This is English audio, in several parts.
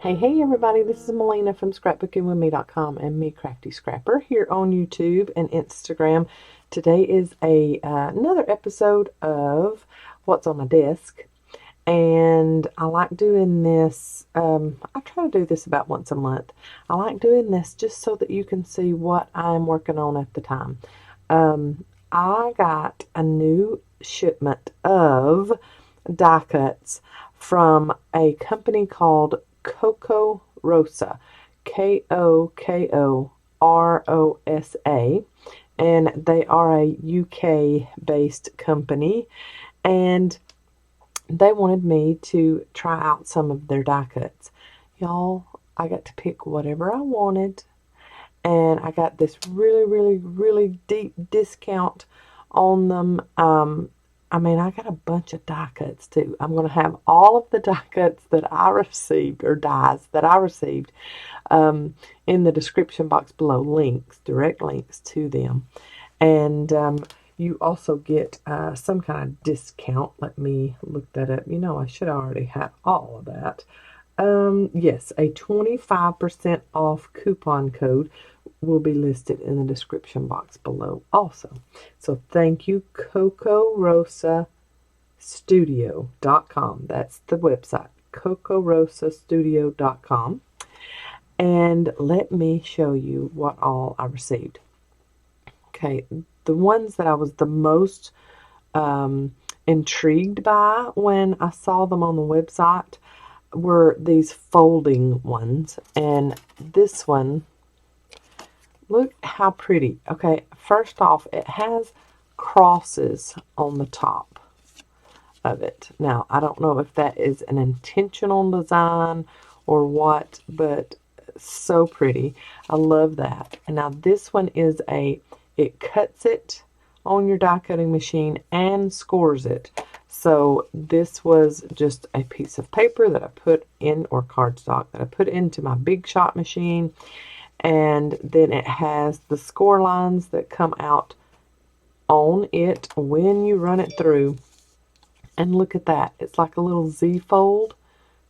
Hey everybody, this is Melina from ScrapbookingwithME.com and Me Crafty Scrapper here on YouTube and Instagram. Today is another episode of What's on My Desk, and I like doing this. I try to do this about once a month. I like doing this just so that you can see what I'm working on at the time. I got a new shipment of die cuts from a company called Koko Rosa, Kokorosa, and they are a UK based company, and they wanted me to try out some of their die cuts. Y'all, I got to pick whatever I wanted, and I got this really deep discount on them. I got a bunch of die cuts too. I'm going to have all of the die cuts that I received, or dies that I received, in the description box below. Direct links to them. And you also get some kind of discount. Let me look that up. You know, I should already have all of that. Yes, a 25% off coupon code will be listed in the description box below also. So thank you, KokorosaStudio.com. That's the website, KokorosaStudio.com. And let me show you what all I received. Okay, the ones that I was the most intrigued by when I saw them on the website were these folding ones. And this one, look how pretty. Okay, first off, it has crosses on the top of it. Now, I don't know if that is an intentional design or what, but so pretty. I love that. And now this one is it cuts it on your die cutting machine and scores it. So this was just a piece of paper that I put in, or cardstock that I put into my Big Shot machine. And then it has the score lines that come out on it when you run it through. And look at that. It's like a little Z-fold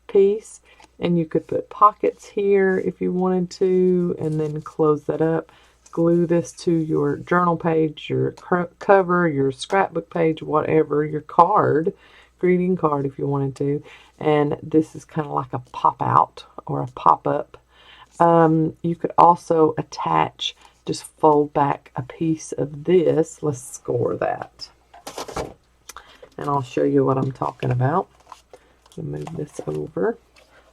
piece. And you could put pockets here if you wanted to, and then close that up. Glue this to your journal page, your cover, your scrapbook page, whatever, your card, greeting card if you wanted to. And this is kind of like a pop-out or a pop-up. You could also attach, just fold back a piece of this. Let's score that. And I'll show you what I'm talking about. Move this over.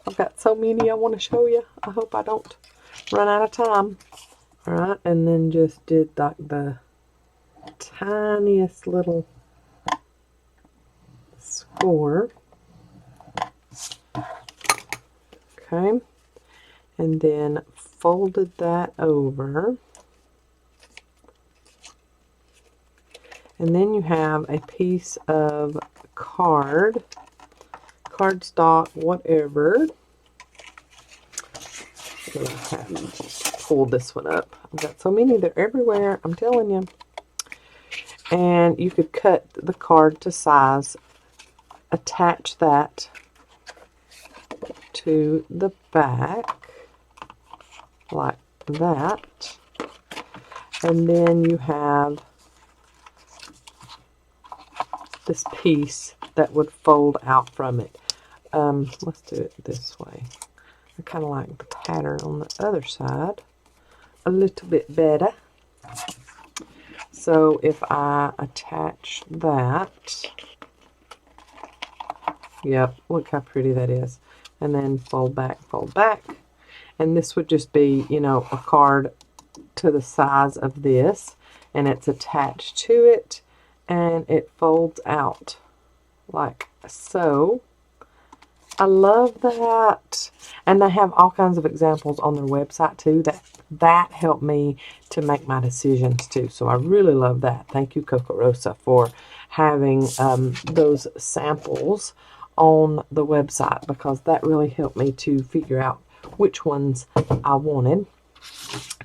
I've got so many I want to show you. I hope I don't run out of time. Alright, and then just did like the tiniest little score. Okay. And then folded that over. And then you have a piece of cardstock, whatever. Pull this one up. I've got so many, they're everywhere, I'm telling you. And you could cut the card to size, attach that to the back like that, and then you have this piece that would fold out from it. Let's do it this way. I kind of like the pattern on the other side a little bit better. So if I attach that, yep, look how pretty that is. And then fold back, and this would just be, you know, a card to the size of this, and it's attached to it, and it folds out like so. I love that. And they have all kinds of examples on their website too. That helped me to make my decisions too. So I really love that. Thank you, Kokorosa, for having those samples on the website, because that really helped me to figure out which ones I wanted.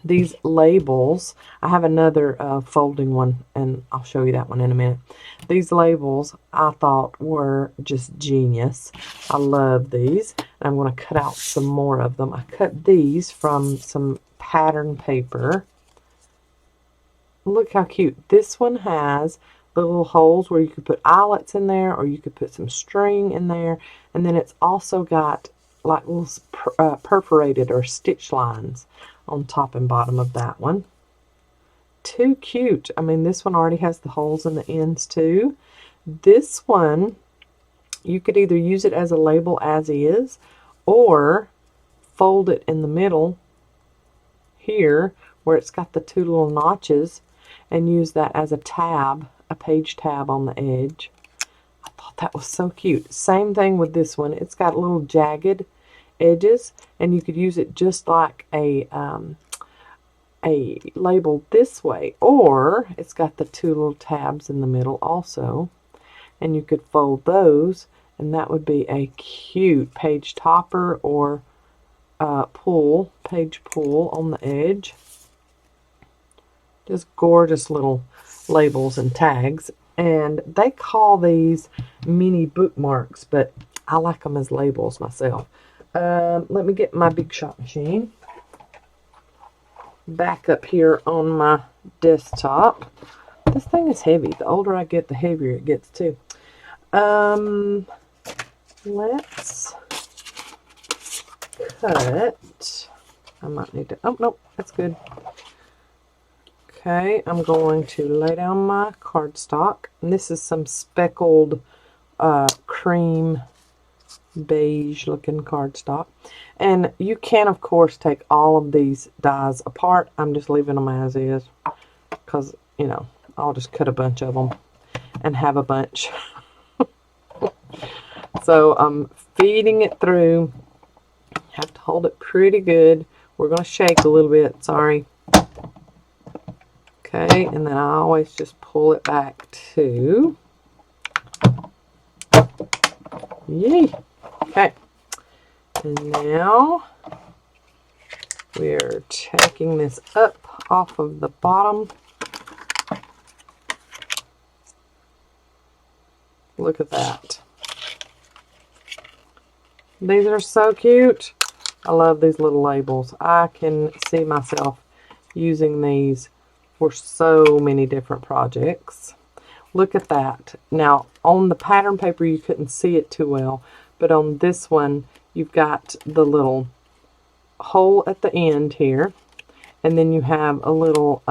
these labels, I have another folding one, and I'll show you that one in a minute. These labels I thought were just genius. I love these. I'm going to cut out some more of them. I cut these from some pattern paper. Look how cute. This one has the little holes where you could put eyelets in there, or you could put some string in there. And then it's also got like little perforated or stitch lines on top and bottom of that one. Too cute. I mean, this one already has the holes in the ends too. This one, you could either use it as a label as is, or fold it in the middle here where it's got the two little notches, and use that as a tab, a page tab on the edge. I thought that was so cute. Same thing with this one. It's got little jagged edges, and you could use it just like a label this way, or it's got the two little tabs in the middle also, and you could fold those, and that would be a cute page topper or page pull on the edge. Just gorgeous little labels and tags. And they call these mini bookmarks, but I like them as labels myself. Let me get my Big Shot machine back up here on my desktop. This thing is heavy. The older I get, the heavier it gets too. Let's cut. I might need to, oh nope, that's good. Okay, I'm going to lay down my cardstock, and this is some speckled cream beige looking cardstock. And you can of course take all of these dies apart. I'm just leaving them as is because, you know, I'll just cut a bunch of them and have a bunch. So I'm feeding it through. Have to hold it pretty good. We're going to shake a little bit, sorry. Okay, and then I always just pull it back to. Yay! Okay, and now we're taking this up off of the bottom. Look at that. These are so cute. I love these little labels. I can see myself using these for so many different projects. Look at that. Now, on the pattern paper, you couldn't see it too well, but on this one, you've got the little hole at the end here, and then you have a little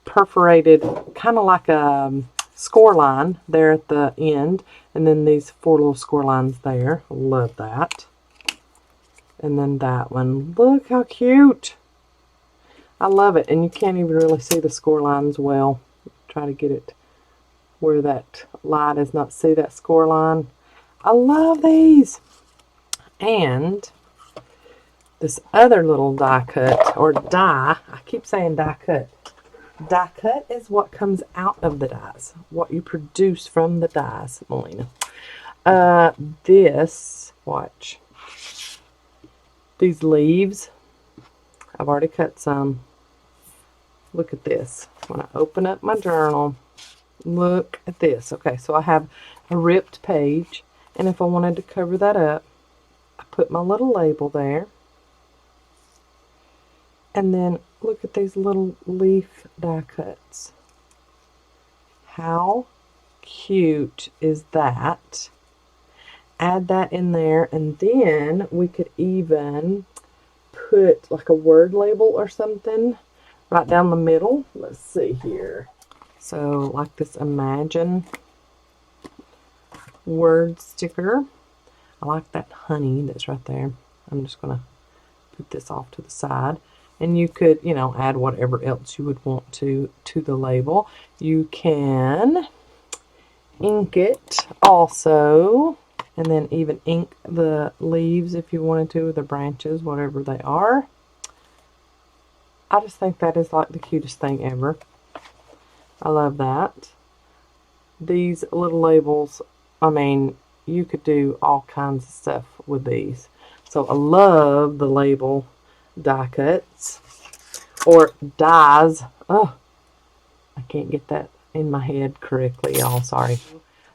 perforated, kind of like a score line there at the end, and then these four little score lines there. Love that. And then that one. Look how cute. I love it, and you can't even really see the score lines well. Try to get it where that light does not see that score line. I love these. And this other little die cut, or die, I keep saying die cut. Die cut is what comes out of the dies, what you produce from the dies, Melina. This, watch, these leaves, I've already cut some. Look at this. When I open up my journal, look at this. Okay, so I have a ripped page, and if I wanted to cover that up, I put my little label there. And then look at these little leaf die cuts. How cute is that? Add that in there, and then we could even put like a word label or something right down the middle. Let's see here. So like this Imagine word sticker. I like that honey that's right there. I'm just going to put this off to the side. And you could, you know, add whatever else you would want to the label. You can ink it also, and then even ink the leaves if you wanted to, the branches, whatever they are. I just think that is like the cutest thing ever. I love that. These little labels, I mean, you could do all kinds of stuff with these. So I love the label die cuts or dies. Oh, I can't get that in my head correctly, y'all. Sorry.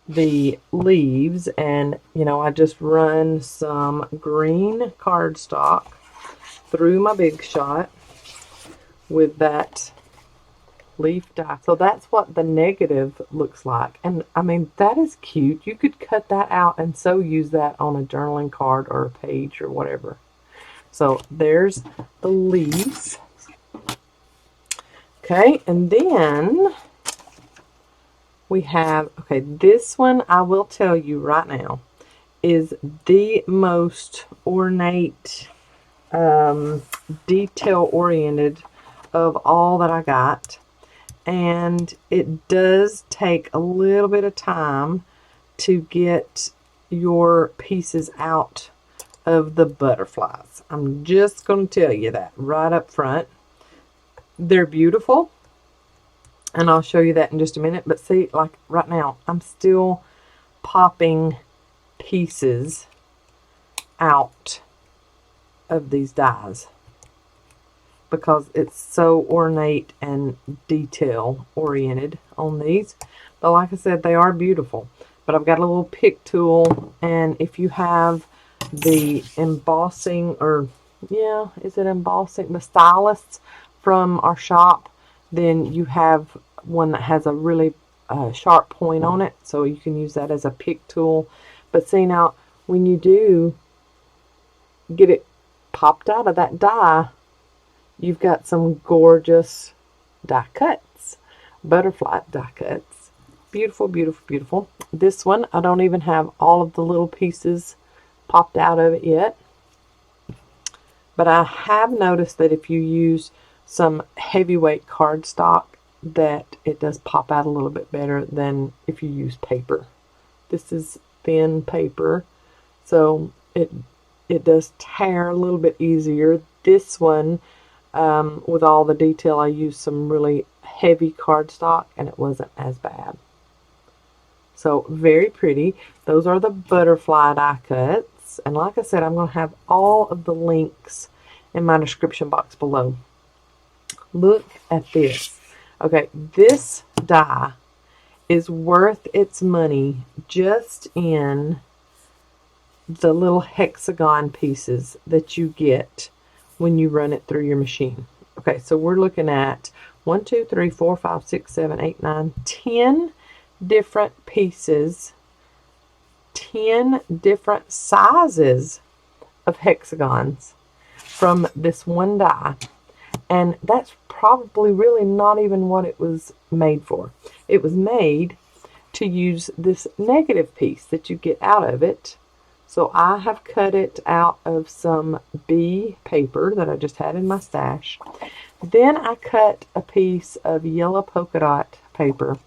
The leaves, and you know, I just run some green cardstock through my Big Shot with that leaf die. So that's what the negative looks like. And I mean, that is cute. You could cut that out and so use that on a journaling card or a page or whatever. So there's the leaves. Okay, and then we have, okay, this one I will tell you right now is the most ornate, detail oriented of all that I got. And it does take a little bit of time to get your pieces out of the butterflies. I'm just going to tell you that right up front. They're beautiful, and I'll show you that in just a minute. But see, like right now, I'm still popping pieces out of these dies because it's so ornate and detail oriented on these. But like I said, they are beautiful. But I've got a little pick tool, and if you have the embossing, or yeah, is it embossing? The stylists from our shop, then you have one that has a really sharp point on it, so you can use that as a pick tool. But see, now when you do get it popped out of that die, you've got some gorgeous die cuts, butterfly die cuts. Beautiful, beautiful, beautiful. This one, I don't even have all of the little pieces popped out of it yet. But I have noticed that if you use some heavyweight cardstock, that it does pop out a little bit better than if you use paper. This is thin paper, so it does tear a little bit easier. This one, with all the detail, I used some really heavy cardstock and it wasn't as bad. So very pretty. Those are the butterfly die cuts, and like I said, I'm going to have all of the links in my description box below. Look at this. Okay, this die is worth its money just in the little hexagon pieces that you get when you run it through your machine. Okay, so we're looking at 1, 2, 3, 4, 5, 6, 7, 8, 9, 10 different pieces, 10 different sizes of hexagons from this one die. And that's probably really not even what it was made for. It was made to use this negative piece that you get out of it. So I have cut it out of some B paper that I just had in my stash. Then I cut a piece of yellow polka dot paper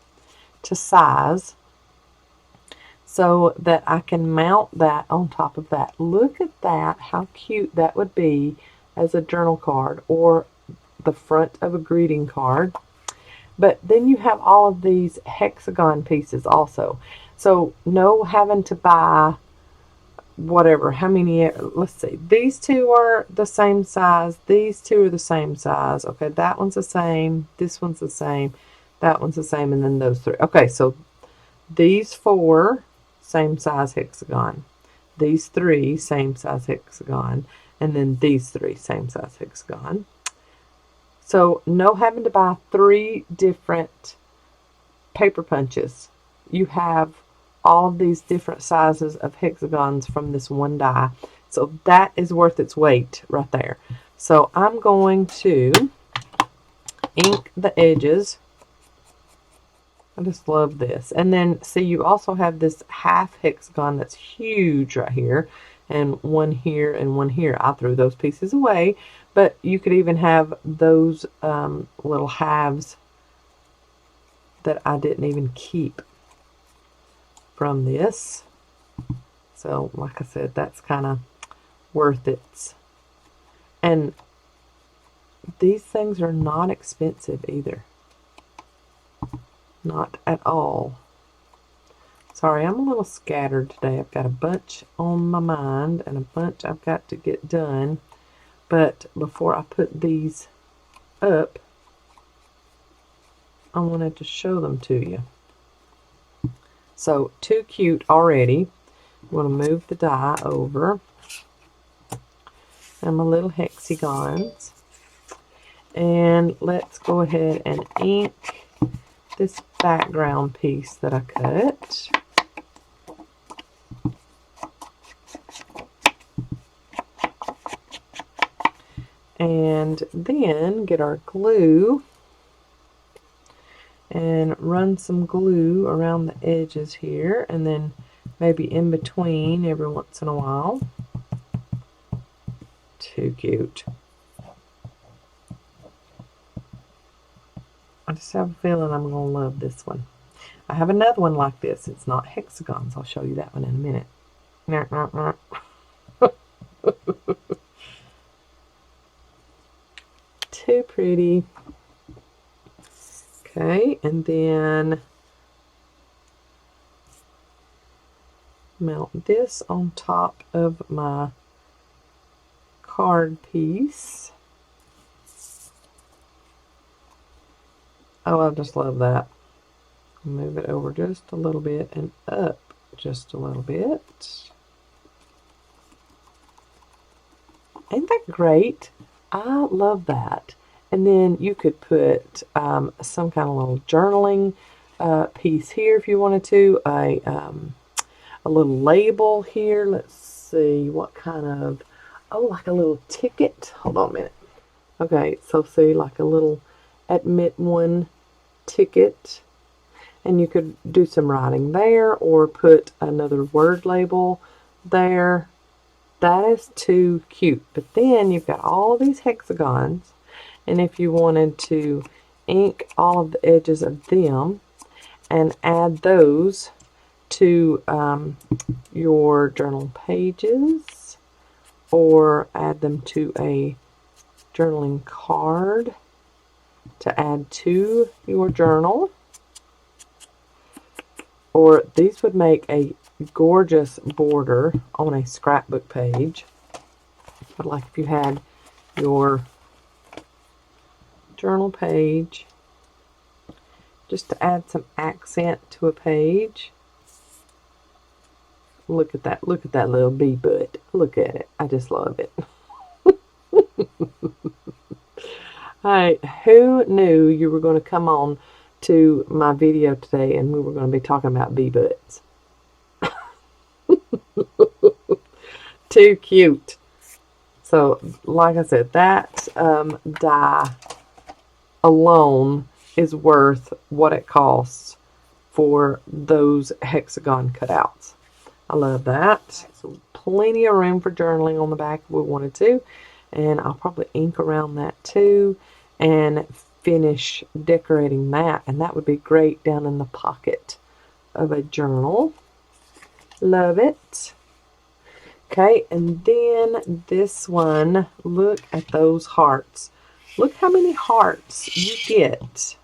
to size so that I can mount that on top of that. Look at that, how cute that would be as a journal card or the front of a greeting card. But then you have all of these hexagon pieces also. So no having to buy whatever, how many, let's see, these two are the same size, these two are the same size. Okay, that one's the same, this one's the same, that one's the same, and then those three. Okay, so these 4, same size hexagon. These 3, same size hexagon. And then these 3, same size hexagon. So no having to buy 3 different paper punches. You have all of these different sizes of hexagons from this one die. So that is worth its weight right there. So I'm going to ink the edges. I just love this. And then see, you also have this half hexagon that's huge right here, and one here and one here. I threw those pieces away, but you could even have those little halves that I didn't even keep from this. So like I said, that's kind of worth it. And these things are not expensive either. Not at all. Sorry, I'm a little scattered today. I've got a bunch on my mind and a bunch I've got to get done. But before I put these up, I wanted to show them to you. So, too cute already. I'm going to move the die over. And my little hexagons. And let's go ahead and ink this background piece that I cut. And then get our glue and run some glue around the edges here, and then maybe in between every once in a while. Too cute. I just have a feeling I'm going to love this one. I have another one like this. It's not hexagons. I'll show you that one in a minute. Too pretty. Okay, and then mount this on top of my card piece. Oh, I just love that. Move it over just a little bit and up just a little bit. Ain't that great? I love that. And then you could put some kind of little journaling piece here if you wanted to. A little label here. Let's see what kind of, oh, like a little ticket. Hold on a minute. Okay, so see, like a little admit one ticket. And you could do some writing there or put another word label there. That is too cute. But then you've got all these hexagons. And if you wanted to ink all of the edges of them and add those to your journal pages, or add them to a journaling card to add to your journal, or these would make a gorgeous border on a scrapbook page. But like if you had your journal page, just to add some accent to a page. Look at that. Look at that little bee butt. Look at it. I just love it. Alright, who knew you were going to come on to my video today and we were going to be talking about bee butts? Too cute. So, like I said, that die alone is worth what it costs for those hexagon cutouts. I love that. So plenty of room for journaling on the back if we wanted to. And I'll probably ink around that too and finish decorating that. And that would be great down in the pocket of a journal. Love it. Okay, and then this one, look at those hearts. Look how many hearts you get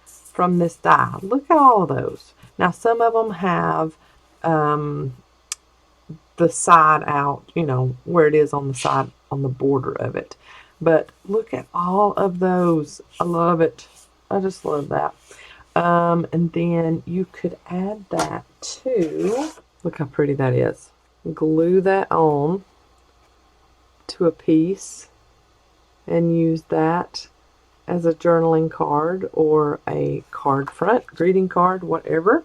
from this die. Look at all of those. Now, some of them have the side out, you know, where it is on the side, on the border of it. But look at all of those. I love it. I just love that. And then you could add that to, look how pretty that is. Glue that on to a piece and use that as a journaling card or a card front, greeting card, whatever.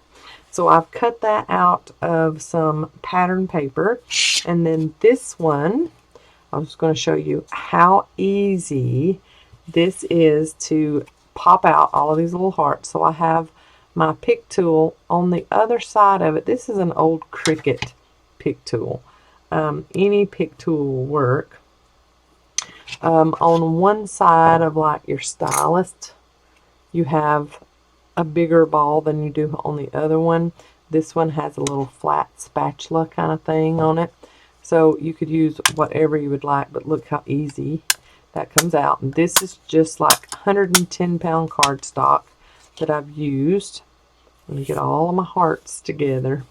So I've cut that out of some pattern paper. And then this one, I'm just going to show you how easy this is to pop out all of these little hearts. So I have my pick tool on the other side of it. This is an old Cricut pick tool. Any pick tool will work. On one side of like your stylus, you have a bigger ball than you do on the other one. This one has a little flat spatula kind of thing on it. So you could use whatever you would like, but look how easy that comes out. And this is just like 110-pound cardstock that I've used. Let me get all of my hearts together.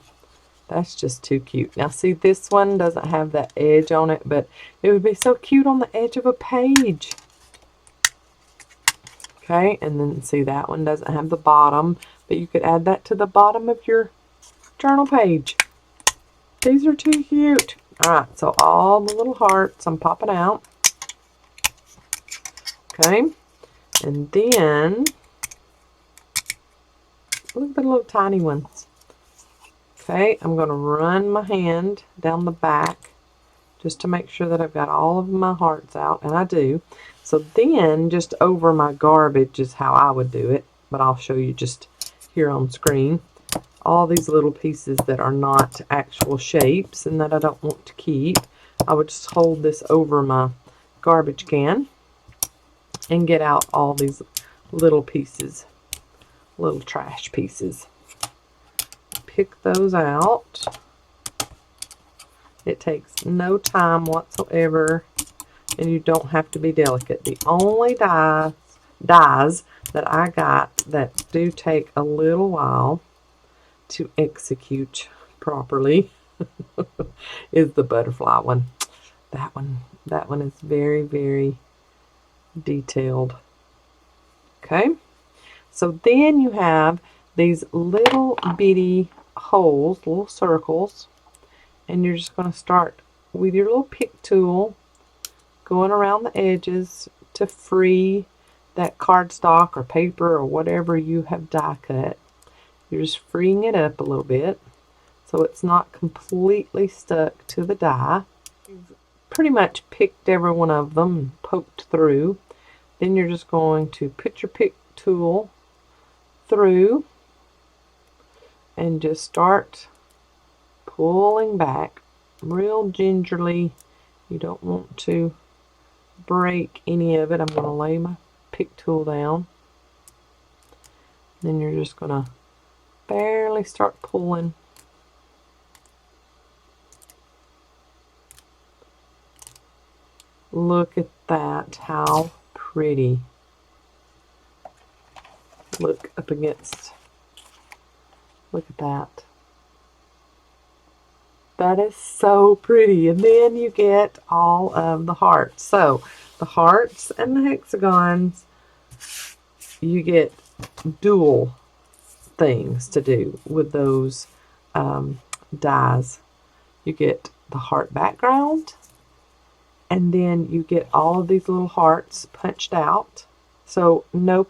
That's just too cute. Now see, this one doesn't have that edge on it, but it would be so cute on the edge of a page. Okay, and then see, that one doesn't have the bottom, but you could add that to the bottom of your journal page. These are too cute. Alright, so all the little hearts I'm popping out. Okay, and then look at the little tiny ones. Okay, I'm going to run my hand down the back just to make sure that I've got all of my hearts out, and I do. So then just over my garbage is how I would do it, but I'll show you just here on screen. All these little pieces that are not actual shapes and that I don't want to keep, I would just hold this over my garbage can and get out all these little pieces, little trash pieces. Pick those out. It takes no time whatsoever, and you don't have to be delicate. The only dies that I got that do take a little while to execute properly is the butterfly one. That one is very, very detailed. Okay, so then you have these little bitty holes, little circles, and you're just going to start with your little pick tool going around the edges to free that cardstock or paper or whatever you have die cut. You're just freeing it up a little bit so it's not completely stuck to the die. You've pretty much picked every one of them and poked through. Then you're just going to put your pick tool through and just start pulling back real gingerly. You don't want to break any of it. I'm going to lay my pick tool down. Then you're just going to barely start pulling. Look at that, how pretty. Look up against, look at that. That is so pretty. And then you get all of the hearts. So the hearts and the hexagons, you get dual things to do with those dies. You get the heart background, and then you get all of these little hearts punched out. So no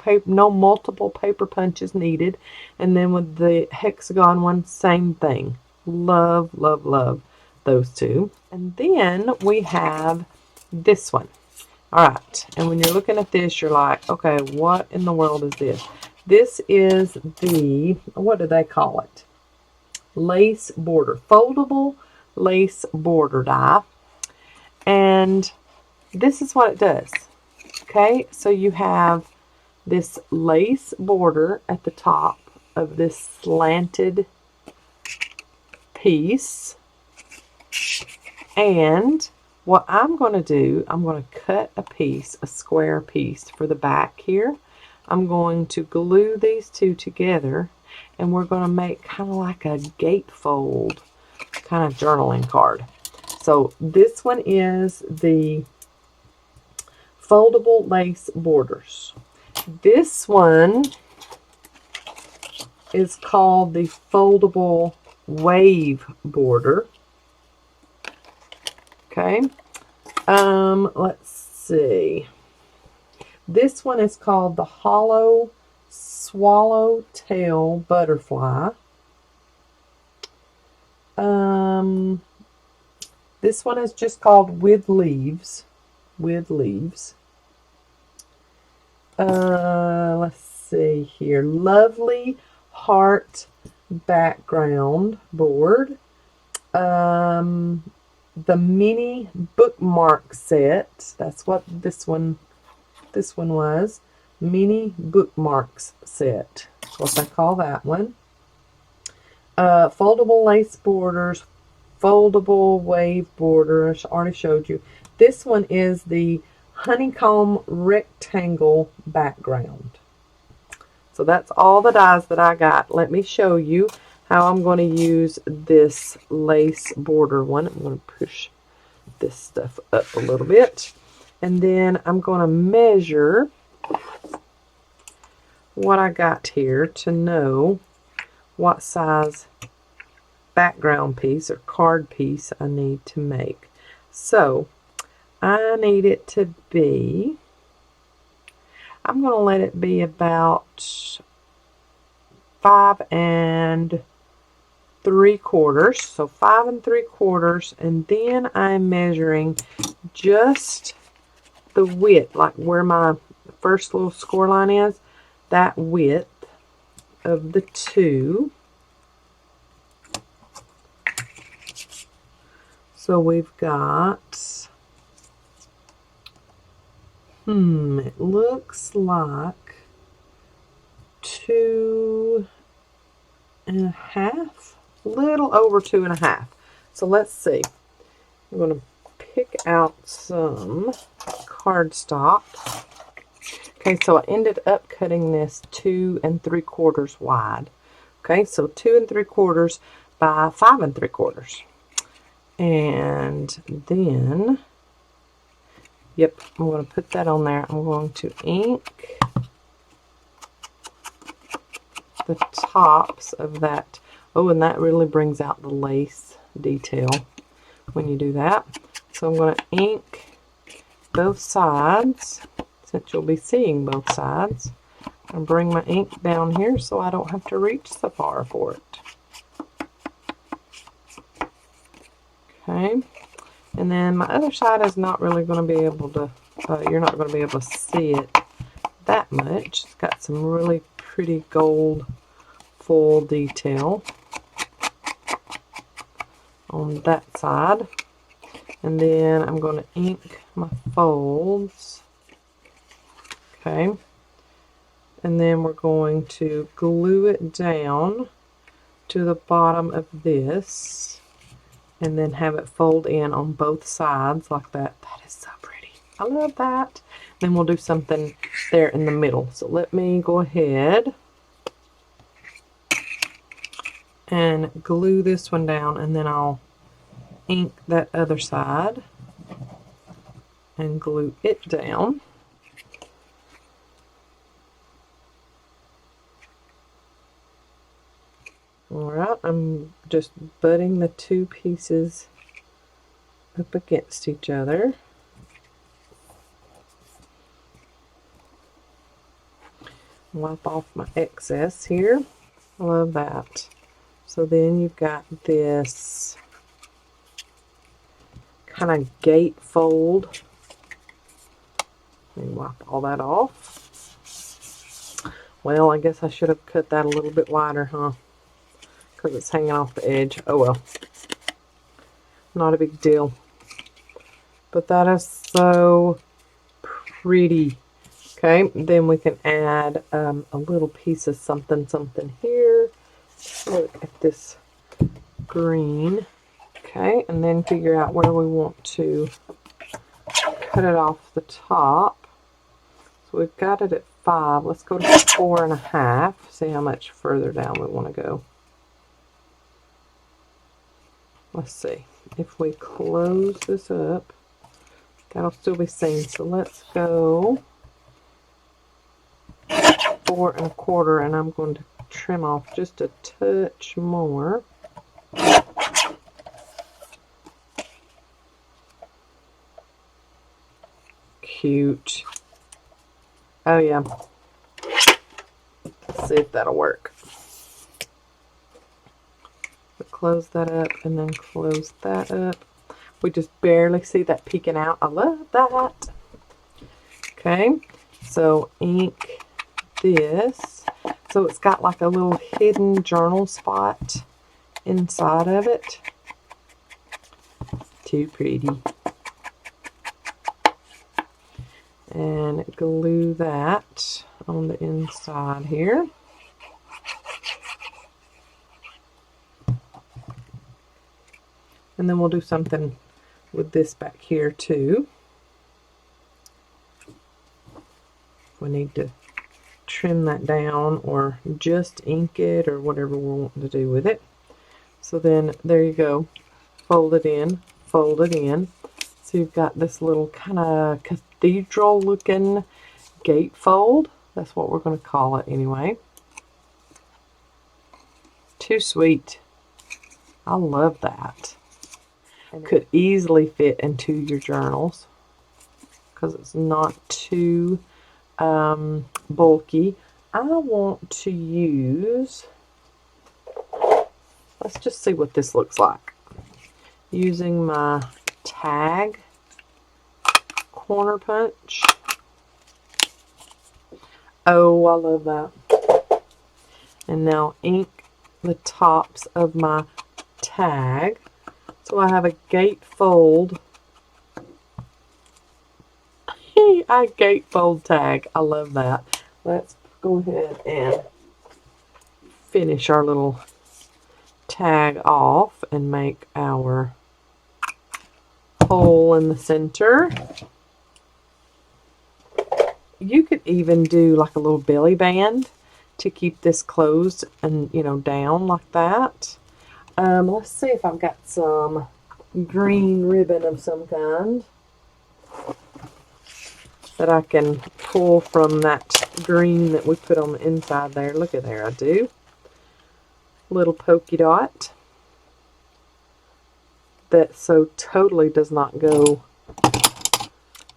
multiple paper punches needed. And then with the hexagon one, same thing. Love, love, love those two. And then we have this one. Alright, and when you're looking at this, you're like, okay, what in the world is this? This is the, what do they call it? Lace border. Foldable lace border die. And this is what it does. Okay, so you have this lace border at the top of this slanted piece. And what I'm going to do, I'm going to cut a piece, a square piece for the back here. I'm going to glue these two together, and we're going to make kind of like a gatefold kind of journaling card. So this one is the foldable lace borders. This one is called the foldable wave border. Okay. Let's see. This one is called the hollow swallowtail butterfly. This one is just called with leaves. With leaves. Let's see here. Lovely heart background board. The mini bookmark set. That's what this one was. Mini bookmarks set. That's what they call that one. Foldable lace borders. Foldable wave borders. Already showed you. This one is the honeycomb rectangle background. So that's all the dies that I got. Let me show you. how I'm going to use this lace border one. I'm going to push this stuff up a little bit. And then I'm going to measure what I got here to know what size background piece or card piece I need to make. So I need it to be, I'm going to let it be about 5 3/4. So 5 3/4, and then I'm measuring just the width, like where my first little score line is, that width of the two. So we've got, it looks like 2 1/2, a little over 2 1/2. So let's see. I'm going to pick out some cardstock. Okay, so I ended up cutting this 2 3/4 wide. Okay, so 2 3/4 by 5 3/4. And then, yep, I'm going to put that on there. I'm going to ink the tops of that. Oh, and that really brings out the lace detail when you do that. So I'm going to ink both sides, since you'll be seeing both sides. And bring my ink down here so I don't have to reach so far for it. Okay, and then my other side is not really going to be able to, you're not going to be able to see it that much. It's got some really pretty gold full detail on that side. And then I'm going to ink my folds. Okay, and then we're going to glue it down to the bottom of this, and then have it fold in on both sides like that. That is so pretty. I love that. Then we'll do something there in the middle. So let me go ahead and glue this one down, and then I'll ink that other side and glue it down. Alright, I'm just butting the two pieces up against each other. Wipe off my excess here. I love that. So then you've got this kind of gate fold. Let me wipe all that off. Well, I guess I should have cut that a little bit wider, huh? Because it's hanging off the edge. Oh well. Not a big deal. But that is so pretty. Okay, then we can add a little piece of something here. Look at this green. Okay, and then figure out where we want to cut it off the top. So we've got it at 5. Let's go to 4 1/2. See how much further down we want to go. Let's see. If we close this up, that'll still be seen. So let's go 4 1/4, and I'm going to trim off just a touch more. Cute. Oh yeah. Let's see if that'll work. Close that up and then close that up. We just barely see that peeking out. I love that. Okay, so ink this. So it's got like a little hidden journal spot inside of it. Too pretty. And glue that on the inside here. And then we'll do something with this back here too. We need to trim that down or just ink it or whatever we're wanting to do with it. So then there you go. Fold it in, fold it in. So you've got this little kind of cathedral looking gatefold. That's what we're going to call it anyway. Too sweet. I love that. Could easily fit into your journals because it's not too bulky. I want to use, let's just see what this looks like. Using my tag corner punch. Oh, I love that. And now ink the tops of my tag. So I have a gatefold. I gatefold tag. I love that. Let's go ahead and finish our little tag off and make our hole in the center. You could even do like a little belly band to keep this closed and, you know, down like that. Let's see if I've got some green ribbon of some kind that I can pull from that green that we put on the inside there. Look at there, I do. Little polka dot that so totally does not go.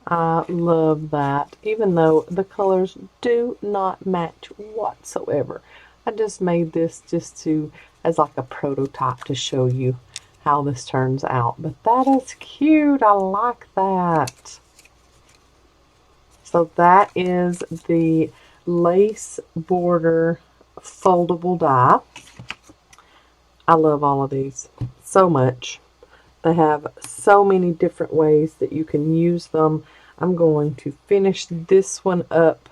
I love that, even though the colors do not match whatsoever. I just made this just to, as like a prototype to show you how this turns out. But that is cute. I like that. So that is the lace border foldable die. I love all of these so much. They have so many different ways that you can use them. I'm going to finish this one up.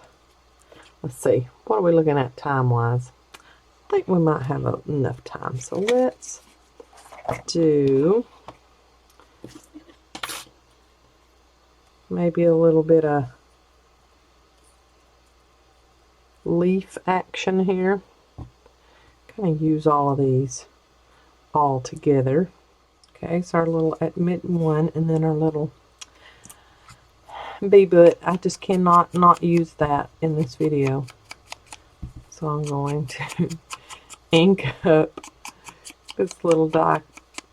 Let's see, what are we looking at time-wise? I think we might have enough time. So let's do maybe a little bit of leaf action here. Kind of use all of these all together. Okay, so our little admit one, and then our little bee-boot. I just cannot not use that in this video. So I'm going to ink up this little die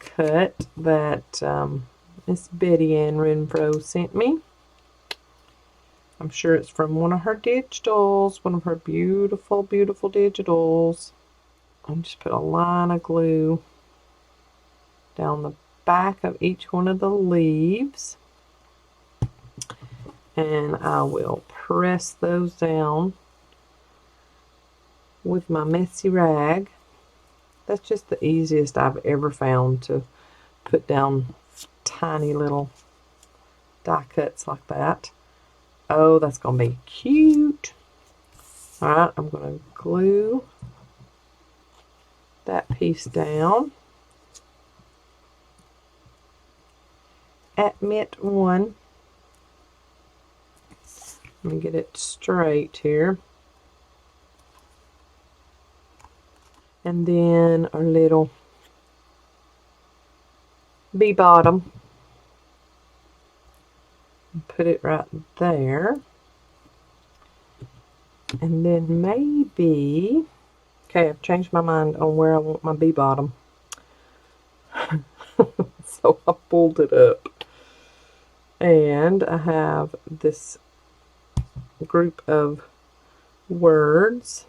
cut that Miss Betty Ann Renfro sent me. I'm sure it's from one of her digitals, one of her beautiful, beautiful digitals. I'll just put a line of glue down the back of each one of the leaves. And I will press those down with my messy rag. That's just the easiest I've ever found to put down tiny little die cuts like that. Oh, that's going to be cute. Alright, I'm going to glue that piece down. Admit one. Let me get it straight here. And then our little bee bottom. Put it right there. And then maybe, okay, I've changed my mind on where I want my bee bottom. So I pulled it up. And I have this group of words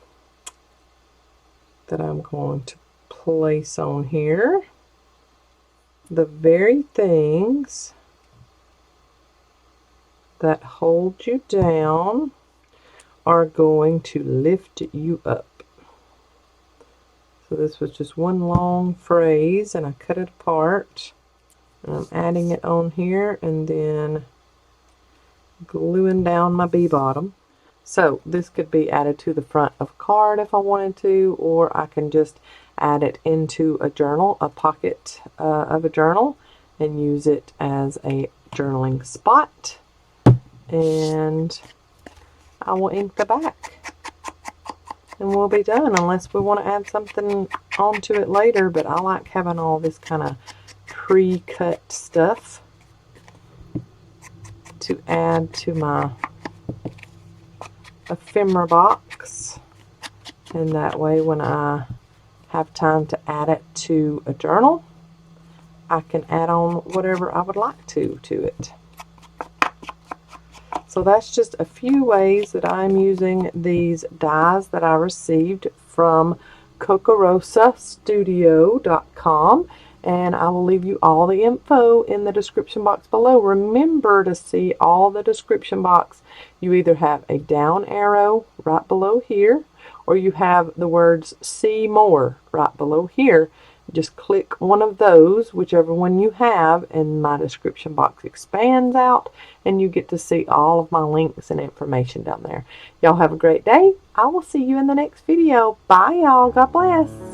that I'm going to place on here. The very things that hold you down are going to lift you up. So this was just one long phrase and I cut it apart. And I'm adding it on here and then gluing down my bee bottom. So this could be added to the front of a card if I wanted to, or I can just add it into a journal, a pocket of a journal, and use it as a journaling spot. And I will ink the back. and we'll be done, unless we want to add something onto it later. But I like having all this kind of pre-cut stuff to add to my ephemera box, and that way when I have time to add it to a journal, I can add on whatever I would like to it. So that's just a few ways that I'm using these dies that I received from CocoRosaStudio.com, and I will leave you all the info in the description box below. Remember to see all the description box. You either have a down arrow right below here, or you have the words see more right below here. Just click one of those, whichever one you have, and my description box expands out and you get to see all of my links and information down there. Y'all have a great day. I will see you in the next video. Bye, y'all. God bless.